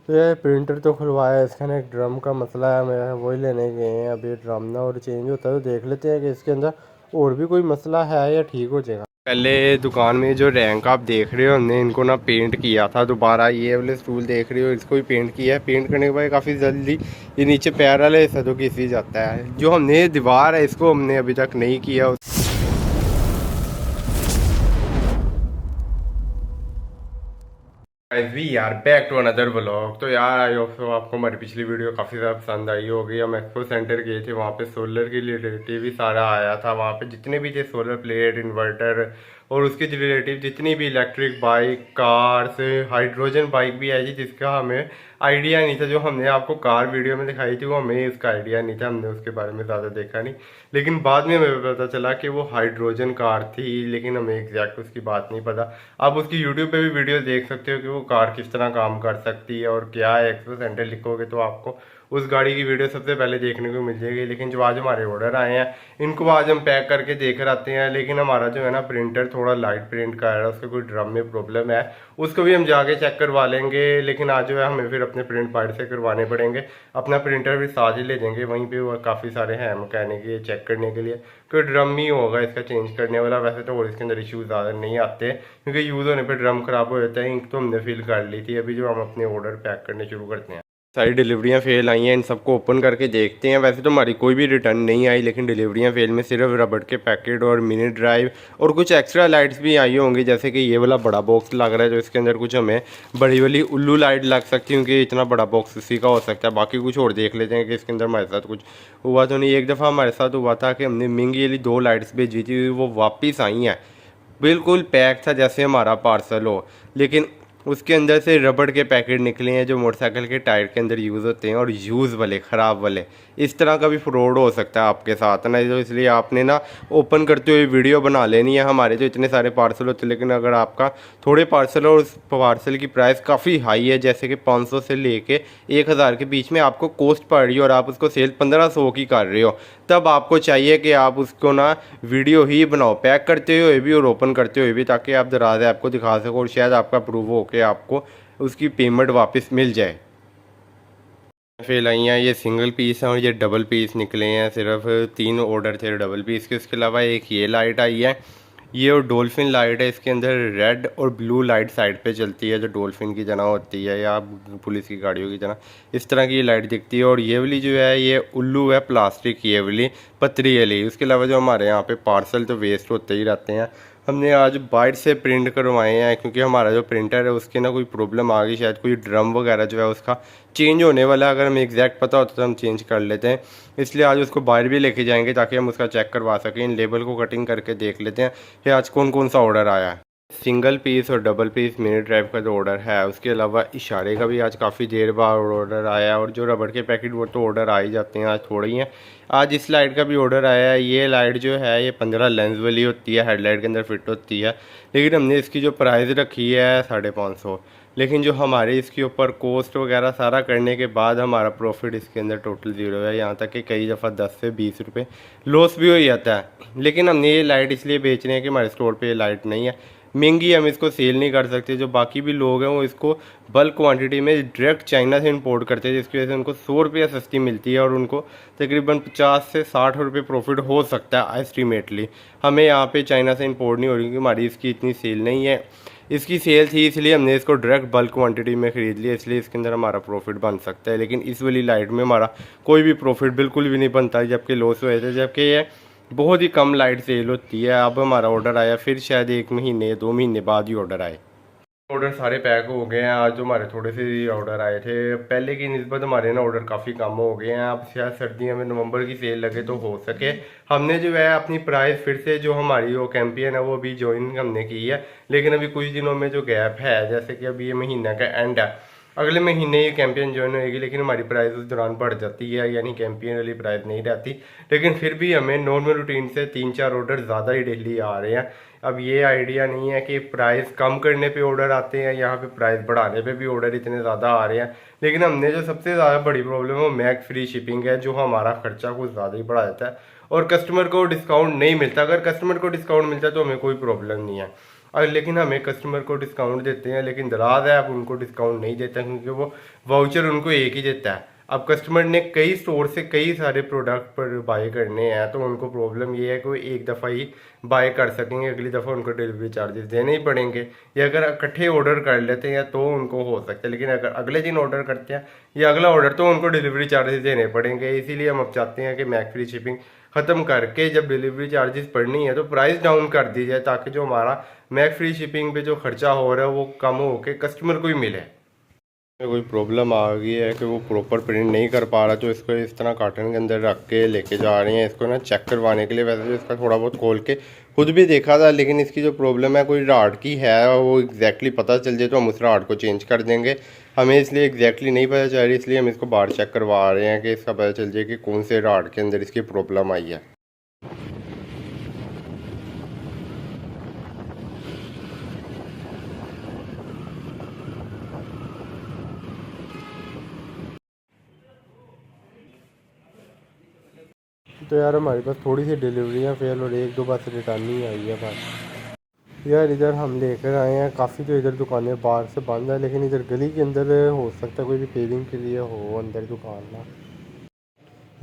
तो ये प्रिंटर तो खुलवाया, इसके ना एक ड्रम का मसला है, मैं वही लेने गए हैं अभी। ड्रम ना और चेंज होता है तो देख लेते हैं कि इसके अंदर और भी कोई मसला है या ठीक हो जाएगा। पहले दुकान में जो रैंक आप देख रहे हो, हमने इनको ना पेंट किया था दोबारा। ये वाले स्टूल देख रहे हो, इसको भी पेंट किया है। पेंट करने के बाद काफ़ी जल्दी ये नीचे पैर वाले हिस्सा तो घिसी जाता है। जो हमने दीवार है इसको हमने अभी तक नहीं किया। भी यार बैक टू अनदर ब्लॉग। तो यार आई होप सो आपको हमारी पिछली वीडियो काफ़ी ज़्यादा पसंद आई होगी। हम एक्सपो सेंटर गए थे, वहाँ पे सोलर के रिलेटिव भी सारा आया था। वहाँ पे जितने भी थे सोलर प्लेट, इन्वर्टर और उसके रिलेटिव जितनी भी electric bike, cars, hydrogen bike भी आई थी जिसका हमें आइडिया नहीं था। जो हमने आपको कार वीडियो में दिखाई थी वो हमें इसका आइडिया नहीं था, हमने उसके बारे में ज़्यादा देखा नहीं। लेकिन बाद में हमें पता चला कि वो हाइड्रोजन कार थी, लेकिन हमें एग्जैक्ट उसकी बात नहीं पता। आप उसकी यूट्यूब पे भी वीडियो देख सकते हो कि वो कार किस तरह काम कर सकती है और क्या है। एक्सपो सेंटर लिखोगे तो आपको उस गाड़ी की वीडियो सबसे पहले देखने को मिल जाएगी। लेकिन जो आज हमारे ऑर्डर आए हैं इनको आज हम पैक करके देख कर आते हैं। लेकिन हमारा जो है ना प्रिंटर थोड़ा लाइट प्रिंट का है, उसका कोई ड्रम में प्रॉब्लम है, उसको भी हम जाके चेक करवा लेंगे। लेकिन आज जो है हमें फिर अपने प्रिंट बाहर से करवाने पड़ेंगे। अपना प्रिंटर भी साथ ही ले जाएंगे, वहीं पे वो काफ़ी सारे हैं मैकेनिक ये चेक करने के लिए। कोई ड्रम ही होगा इसका चेंज करने वाला। वैसे तो और इसके अंदर इशू ज़्यादा नहीं आते क्योंकि यूज़ होने पर ड्रम ख़राब हो जाता है। इंक तो हमने फिल कर ली थी। अभी जो हम अपने ऑर्डर पैक करने शुरू करते हैं। सारी डिलीवरियां फेल आई हैं, इन सबको ओपन करके देखते हैं। वैसे तो हमारी कोई भी रिटर्न नहीं आई, लेकिन डिलीवरियां फेल में सिर्फ रबड़ के पैकेट और मिनी ड्राइव और कुछ एक्स्ट्रा लाइट्स भी आई होंगी। जैसे कि ये वाला बड़ा बॉक्स लग रहा है, जो इसके अंदर कुछ हमें बड़ी वाली उल्लू लाइट लग सकती है क्योंकि इतना बड़ा बॉक्स उसी का हो सकता है। बाकी कुछ और देख लेते हैं कि इसके अंदर हमारे साथ कुछ हुआ तो नहीं। एक दफ़ा हमारे साथ हुआ था कि हमने महंगी वाली 2 लाइट्स भेजी थी, वो वापस आई हैं, बिल्कुल पैक था जैसे हमारा पार्सल हो, लेकिन उसके अंदर से रबड़ के पैकेट निकले हैं जो मोटरसाइकिल के टायर के अंदर यूज़ होते हैं, और यूज़ वाले ख़राब वाले। इस तरह का भी फ्रॉड हो सकता है आपके साथ ना, तो इसलिए आपने ना ओपन करते हुए वीडियो बना लेनी है। हमारे तो इतने सारे पार्सल होते हैं, लेकिन अगर आपका थोड़े पार्सल और उस पार्सल की प्राइस काफ़ी हाई है, जैसे कि 500 से लेके 1000 के बीच में आपको कॉस्ट पड़ रही है और आप उसको सेल 1500 की कर रहे हो, तब आपको चाहिए कि आप उसको ना वीडियो ही बनाओ, पैक करते हुए भी और ओपन करते हुए भी, ताकि आप दराज ऐप को दिखा सको और शायद आपका प्रूव हो के आपको उसकी पेमेंट वापस मिल जाए। फेल आई हैं, ये सिंगल पीस है और ये डबल पीस निकले हैं। सिर्फ 3 ऑर्डर थे डबल पीस के। उसके अलावा एक ये लाइट आई है, ये और डॉल्फिन लाइट है। इसके अंदर रेड और ब्लू लाइट साइड पे चलती है, जो डॉल्फिन की तरह होती है या पुलिस की गाड़ियों की तरह इस तरह की ये लाइट दिखती है। और ये वाली जो है ये उल्लू है प्लास्टिक, ये वाली पतरी वाली। उसके अलावा जो हमारे यहाँ पे पार्सल तो वेस्ट होते ही रहते हैं, हमने आज बाइट से प्रिंट करवाए हैं क्योंकि हमारा जो प्रिंटर है उसके ना कोई प्रॉब्लम आ गई, शायद कोई ड्रम वगैरह जो है उसका चेंज होने वाला है। अगर हमें एग्जैक्ट पता होता तो हम चेंज कर लेते हैं, इसलिए आज उसको बाहर भी लेके जाएंगे ताकि हम उसका चेक करवा सकें। इन लेबल को कटिंग करके देख लेते हैं कि आज कौन कौन सा ऑर्डर आया है। सिंगल पीस और डबल पीस मिनी ड्राइव का जो ऑर्डर है, उसके अलावा इशारे का भी आज काफ़ी देर बाद ऑर्डर आया। और जो रबड़ के पैकेट वो तो ऑर्डर आ ही जाते हैं, आज थोड़े ही हैं। आज इस लाइट का भी ऑर्डर आया है। ये लाइट जो है ये 15 लेंस वाली होती है, हेडलाइट के अंदर फिट होती है, लेकिन हमने इसकी जो प्राइस रखी है 550। लेकिन जो हमारे इसके ऊपर कॉस्ट वगैरह सारा करने के बाद हमारा प्रॉफिट इसके अंदर टोटल 0 है। यहाँ तक कि कई दफ़ा 10 से 20 रुपये लॉस भी हो जाता है। लेकिन हमने ये लाइट इसलिए बेच रहे हैं कि हमारे स्टोर पे ये लाइट नहीं है, महंगी, हम इसको सेल नहीं कर सकते। जो बाकी भी लोग हैं वो इसको बल्क क्वांटिटी में डायरेक्ट चाइना से इंपोर्ट करते हैं, जिसकी वजह से उनको 100 रुपये सस्ती मिलती है और उनको तकरीबन 50 से 60 रुपये प्रॉफिट हो सकता है एस्टिमेटली। हमें यहाँ पे चाइना से इंपोर्ट नहीं हो रही क्योंकि हमारी इसकी इतनी सेल नहीं है। इसकी सेल थी इसलिए हमने इसको डायरेक्ट बल्क क्वांटिटी में ख़रीद लिया, इसलिए इसके अंदर हमारा प्रॉफिट बन सकता है। लेकिन इस वाली लाइट में हमारा कोई भी प्रॉफिट बिल्कुल भी नहीं बनता, जबकि लॉस हुए थे, जबकि ये बहुत ही कम लाइट सेल होती है। अब हमारा ऑर्डर आया, फिर शायद 1 महीने 2 महीने बाद ही ऑर्डर आए। ऑर्डर सारे पैक हो गए हैं। आज जो हमारे थोड़े से ऑर्डर आए थे, पहले की निस्बत हमारे ना ऑर्डर काफ़ी कम हो गए हैं। अब शायद सर्दियों में नवंबर की सेल लगे तो हो सके हमने जो है अपनी प्राइस फिर से, जो हमारी वो कैंपेन है वो भी ज्वाइन हमने की है। लेकिन अभी कुछ दिनों में जो गैप है, जैसे कि अभी ये महीना का एंड है, अगले महीने ये कैंपेन ज्वाइन होएगी, लेकिन हमारी प्राइस उस दौरान बढ़ जाती है, यानी कैंपेन वाली प्राइस नहीं रहती। लेकिन फिर भी हमें नॉर्मल रूटीन से 3-4 ऑर्डर ज़्यादा ही डेली आ रहे हैं। अब ये आइडिया नहीं है कि प्राइस कम करने पे ऑर्डर आते हैं, यहाँ पे प्राइस बढ़ाने पे भी ऑर्डर इतने ज़्यादा आ रहे हैं। लेकिन हमने जो सबसे ज़्यादा बड़ी प्रॉब्लम है वो मैक फ्री शिपिंग है, जो हमारा खर्चा कुछ ज़्यादा ही बढ़ा देता है और कस्टमर को डिस्काउंट नहीं मिलता। अगर कस्टमर को डिस्काउंट मिलता है तो हमें कोई प्रॉब्लम नहीं है, और लेकिन हमें कस्टमर को डिस्काउंट देते हैं, लेकिन दराज ऐप उनको डिस्काउंट नहीं देता क्योंकि वो वाउचर उनको एक ही देता है। अब कस्टमर ने कई स्टोर से कई सारे प्रोडक्ट पर बाय करने हैं तो उनको प्रॉब्लम ये है कि वो एक दफ़ा ही बाय कर सकेंगे, अगली दफ़ा उनको डिलीवरी चार्जेस देने ही पड़ेंगे। या अगर इकट्ठे ऑर्डर कर लेते हैं तो उनको हो सकता है, लेकिन अगर अगले दिन ऑर्डर करते हैं या अगला ऑर्डर तो उनको डिलीवरी चार्जेस देने पड़ेंगे। इसीलिए हम अब चाहते हैं कि मैक फ्री शिपिंग ख़त्म करके जब डिलीवरी चार्जेस पड़नी है तो प्राइस डाउन कर दी जाए, ताकि जो हमारा मैक फ्री शिपिंग पे जो खर्चा हो रहा है वो कम हो के कस्टमर को ही मिले। कोई प्रॉब्लम आ गई है कि वो प्रॉपर प्रिंट नहीं कर पा रहा तो इसको इस तरह कार्टन के अंदर रख के लेके जा रहे हैं इसको ना चेक करवाने के लिए। वैसे तो इसका थोड़ा बहुत खोल के खुद भी देखा था, लेकिन इसकी जो प्रॉब्लम है कोई राड की है, वो एग्जैक्टली पता चल जाए तो हम उस राड को चेंज कर देंगे। हमें इसलिए एग्जैक्टली नहीं पता चल रही, इसलिए हम इसको बाहर चेक करवा रहे हैं कि इसका पता चल जाए कि कौन से राड के अंदर इसकी प्रॉब्लम आई है। तो यार हमारे पास थोड़ी सी डिलीवरियाँ फेल और एक दो बस रिटर्न ही आई है बस। यार इधर हम लेकर आए हैं काफ़ी, तो इधर दुकानें बाहर से बंद है, लेकिन इधर गली के अंदर हो सकता है कोई रिपेयरिंग के लिए हो अंदर दुकान ना।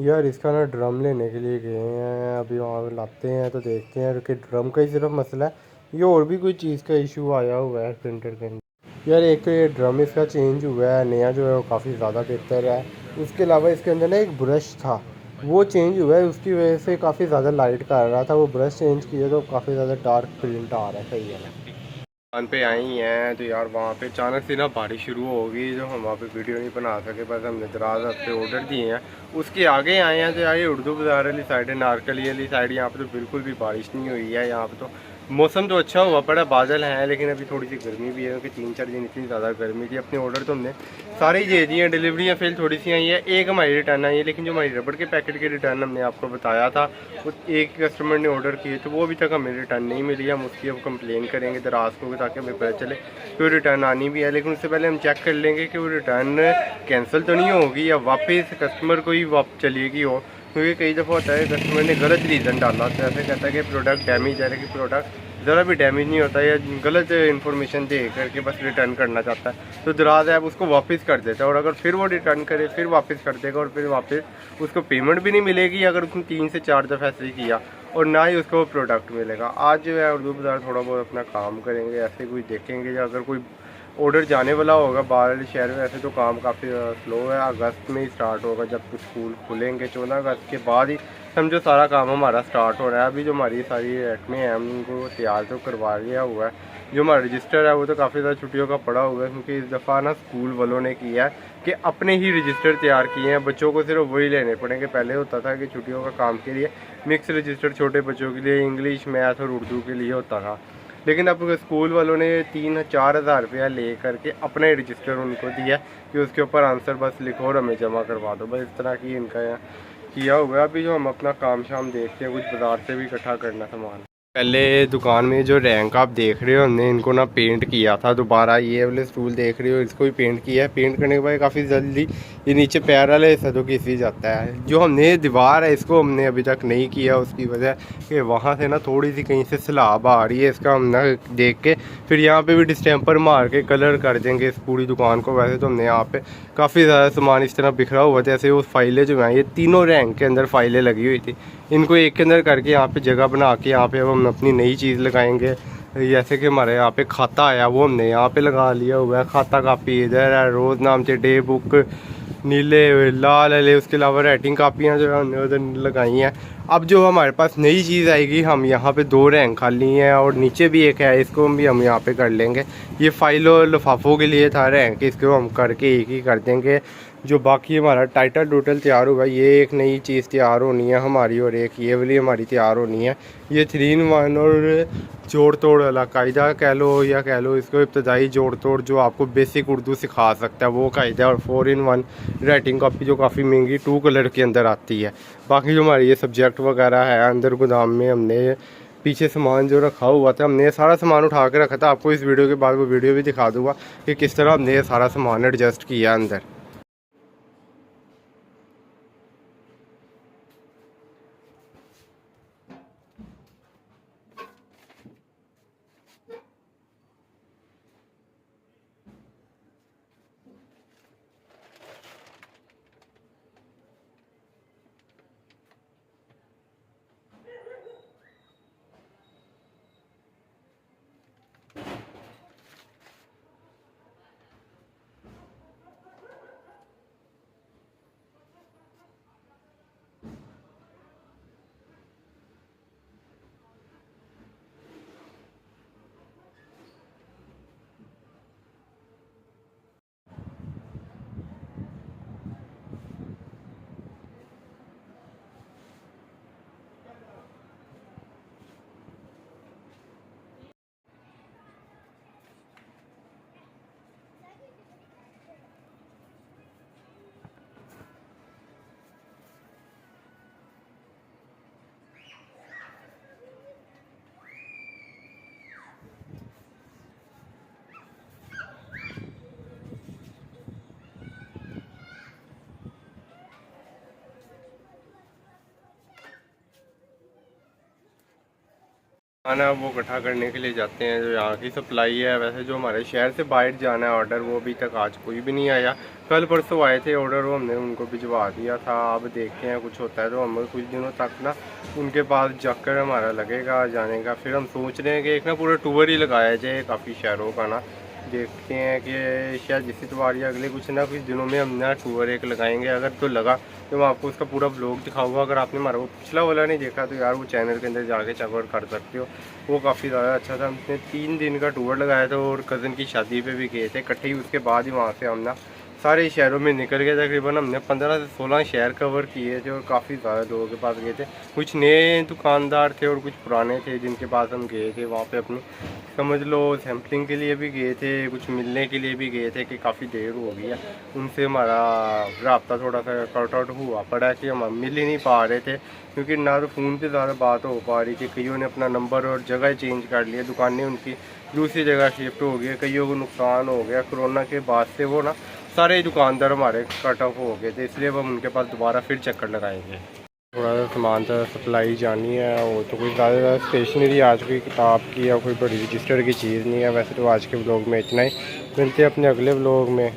यार इसका ना ड्रम लेने के लिए गए हैं, अभी वहाँ लाते हैं तो देखते हैं कि ड्रम का ही सिर्फ मसला है ये और भी कोई चीज़ का इशू आया हुआ है प्रिंटर के अंदर। यार एक तो ये ड्रम इसका चेंज हुआ है, नया जो है वो काफ़ी ज़्यादा बेहतर है। उसके अलावा इसके अंदर ना एक ब्रश था वो चेंज हुआ है, उसकी वजह से काफ़ी ज़्यादा लाइट कर रहा था, वो ब्रश चेंज किया तो काफ़ी ज़्यादा डार्क प्रिंट आ रहा है। सही है ना। दुकान पे आई हैं तो यार वहाँ पे अचानक से ना बारिश शुरू हो गई, जो हम वहाँ पे वीडियो नहीं बना सके, बस हमने दराज हफ्ते ऑर्डर दिए हैं। उसके आगे आए हैं तो यार ये उर्दू बाज़ार वाली साइड है, नारकली वाली साइड, यहाँ पे तो बिल्कुल भी बारिश नहीं हुई है। यहाँ पे तो मौसम तो अच्छा हुआ पड़ा, बादल हैं, लेकिन अभी थोड़ी सी गर्मी भी है क्योंकि 3-4 दिन इतनी ज़्यादा गर्मी थी। अपने ऑर्डर तो हमने सारे ही दे दिए हैं, डिलीवरियाँ फिर थोड़ी सी आई है, एक हमारी रिटर्न आई है, लेकिन जो हमारी रबड़ के पैकेट के रिटर्न हमने आपको बताया था वो एक कस्टमर ने ऑर्डर किए तो वो अभी तक हमें रिटर्न नहीं मिली है। हम उसकी अब कंप्लेन करेंगे दराज को ताकि हमें पता चले कि वो रिटर्न आनी भी है, लेकिन उससे पहले हम चेक कर लेंगे कि वो रिटर्न कैंसिल तो नहीं होगी या वापस कस्टमर को ही चलेगी हो, क्योंकि कई दफ़ा होता है कस्टमर ने गलत रीज़न डाला तो ऐसे कहता है कि प्रोडक्ट डैमेज है, लेकिन प्रोडक्ट ज़रा भी डैमेज नहीं होता या गलत इन्फॉर्मेशन दे करके बस रिटर्न करना चाहता है तो दराज ऐप उसको वापस कर देता है। और अगर फिर वो रिटर्न करे फिर वापस कर देगा और फिर वापस उसको पेमेंट भी नहीं मिलेगी अगर उसने 3 से 4 दफ़ा ऐसे ही किया, और ना ही उसको प्रोडक्ट मिलेगा। आज जो है उर्दू बाज़ार थोड़ा बहुत अपना काम करेंगे, ऐसे कोई देखेंगे या अगर कोई ऑर्डर जाने वाला होगा बाहर शहर में। ऐसे तो काम काफ़ी स्लो है, अगस्त में ही स्टार्ट होगा जब स्कूल खुलेंगे, 14 अगस्त के बाद ही समझो सारा काम हमारा स्टार्ट हो रहा है। अभी जो हमारी सारी आइटमें हैं हम उनको तैयार तो करवा लिया हुआ है। जो हमारा रजिस्टर है वो तो काफ़ी ज़्यादा छुट्टियों का पड़ा हुआ है, क्योंकि इस दफ़ा ना स्कूल वालों ने किया है कि अपने ही रजिस्टर तैयार किए हैं, बच्चों को सिर्फ वही लेने पड़ेंगे। पहले होता था कि छुट्टियों का काम के लिए मिक्स रजिस्टर छोटे बच्चों के लिए इंग्लिश मैथ और उर्दू के लिए होता था, लेकिन अब स्कूल वालों ने 3-4 हज़ार रुपया ले करके अपना ही रजिस्टर उनको दिया कि उसके ऊपर आंसर बस लिखो और हमें जमा करवा दो। बस इस तरह की इनका यहाँ किया हुआ है। अभी जो हम अपना काम शाम देखते हैं, कुछ बाज़ार से भी इकट्ठा करना सामान। पहले दुकान में जो रैंक आप देख रहे हो हमने इनको ना पेंट किया था दोबारा, ये वाले स्टूल देख रहे हो इसको भी पेंट किया है। पेंट करने के बाद काफ़ी जल्दी ये नीचे पैर वाला हिस्सा तो घिसी जाता है। जो हमने दीवार है इसको हमने अभी तक नहीं किया, उसकी वजह कि वहाँ से ना थोड़ी सी कहीं से स्लाब आ रही है, इसका हम ना देख के फिर यहाँ पे भी डिस्टेम्पर मार के कलर कर देंगे इस पूरी दुकान को। वैसे तो हमने यहाँ पे काफ़ी ज़्यादा सामान इस तरह बिखरा हुआ था, जैसे वो फाइलें जो हैं ये तीनों रैंक के अंदर फाइलें लगी हुई थी, इनको एक के अंदर करके यहाँ पे जगह बना के यहाँ पे अब हम अपनी नई चीज़ लगाएंगे। जैसे कि हमारे यहाँ पे खाता आया वो हमने यहाँ पे लगा लिया हुआ है, खाता कापी इधर है, रोज़ नाम से डे बुक नीले लाल वाले, उसके अलावा राइटिंग कापियाँ जो है हमने उधर लगाई हैं। अब जो हमारे पास नई चीज़ आएगी, हम यहाँ पे 2 रैंक खाली हैं और नीचे भी एक है, इसको भी हम यहाँ पे कर लेंगे। ये फाइल और लिफाफों के लिए था रैंक, इसको हम करके एक ही कर देंगे। जो बाकी हमारा टाइटल टोटल तैयार होगा, ये एक नई चीज़ तैयार होनी है हमारी और एक ये वाली हमारी तैयार होनी है। ये 3-in-1 और जोड़ तोड़ वाला कायदा कह लो या कह लो इसको इब्तदाई जोड़ तोड़ जो आपको बेसिक उर्दू सिखा सकता है वो कायदा, और 4-in-1 राइटिंग कॉपी जो काफ़ी महंगी 2 कलर के अंदर आती है। बाकी जो हमारी ये सब्जेक्ट वगैरह है अंदर गोदाम में हमने पीछे सामान जो रखा हुआ था, हमने सारा सामान उठा के रखा था। आपको इस वीडियो के बाद वो वीडियो भी दिखा दूँगा कि किस तरह हमने ये सारा सामान एडजस्ट किया अंदर। खाना वो इकट्ठा करने के लिए जाते हैं, जो यहाँ की सप्लाई है। वैसे जो हमारे शहर से बाहर जाना है ऑर्डर, वो अभी तक आज कोई भी नहीं आया। कल परसों आए थे ऑर्डर, वो हमने उनको भिजवा दिया था। अब देखते हैं कुछ होता है तो हमें कुछ दिनों तक ना उनके पास जाकर हमारा लगेगा जाने का। फिर हम सोच रहे हैं कि एक ना पूरा टूर ही लगाया जाए काफ़ी शहरों का ना। देखते हैं कि शायद इसी इतवार या अगले कुछ ना कुछ दिनों में हम ना टूर एक लगाएंगे। अगर तो लगा तो मैं आपको उसका पूरा ब्लॉग दिखाऊंगा। अगर आपने हमारा वो पिछला वाला नहीं देखा तो यार वो चैनल के अंदर जाके चेकआउट कर सकते हो, वो काफ़ी ज़्यादा अच्छा था। हमने 3 दिन का टूर लगाया था और कज़न की शादी पे भी गए थे इकट्ठे ही। उसके बाद ही वहाँ से हम ना सारे शहरों में निकल गए। तकरीबन हमने 15 से 16 शहर कवर किए थे और काफ़ी ज़्यादा लोगों के पास गए थे। कुछ नए दुकानदार थे और कुछ पुराने थे जिनके पास हम गए थे। वहाँ पे अपनी समझ लो सैम्पलिंग के लिए भी गए थे, कुछ मिलने के लिए भी गए थे कि काफ़ी देर हो गई है। उनसे हमारा रब्ता थोड़ा सा कट आउट हुआ पड़ा कि हम मिल ही नहीं पा रहे थे, क्योंकि ना तो फ़ोन पे ज़्यादा बात हो पा रही थी। कईयों ने अपना नंबर और जगह चेंज कर लिया, दुकानें उनकी दूसरी जगह शिफ्ट हो गई, कईयों को नुकसान हो गया। कोरोना के बाद से वो ना सारे दुकानदार हमारे कट ऑफ हो गए थे, इसलिए अब हम उनके पास दोबारा फिर चक्कर लगाएंगे। थोड़ा सा सामान था सप्लाई जानी है, वो तो कोई ज़्यादा स्टेशनरी आज कोई किताब की या कोई बड़ी रजिस्टर की चीज़ नहीं है। वैसे तो आज के ब्लॉग में इतना ही, मिलते हैं अपने अगले ब्लॉग में।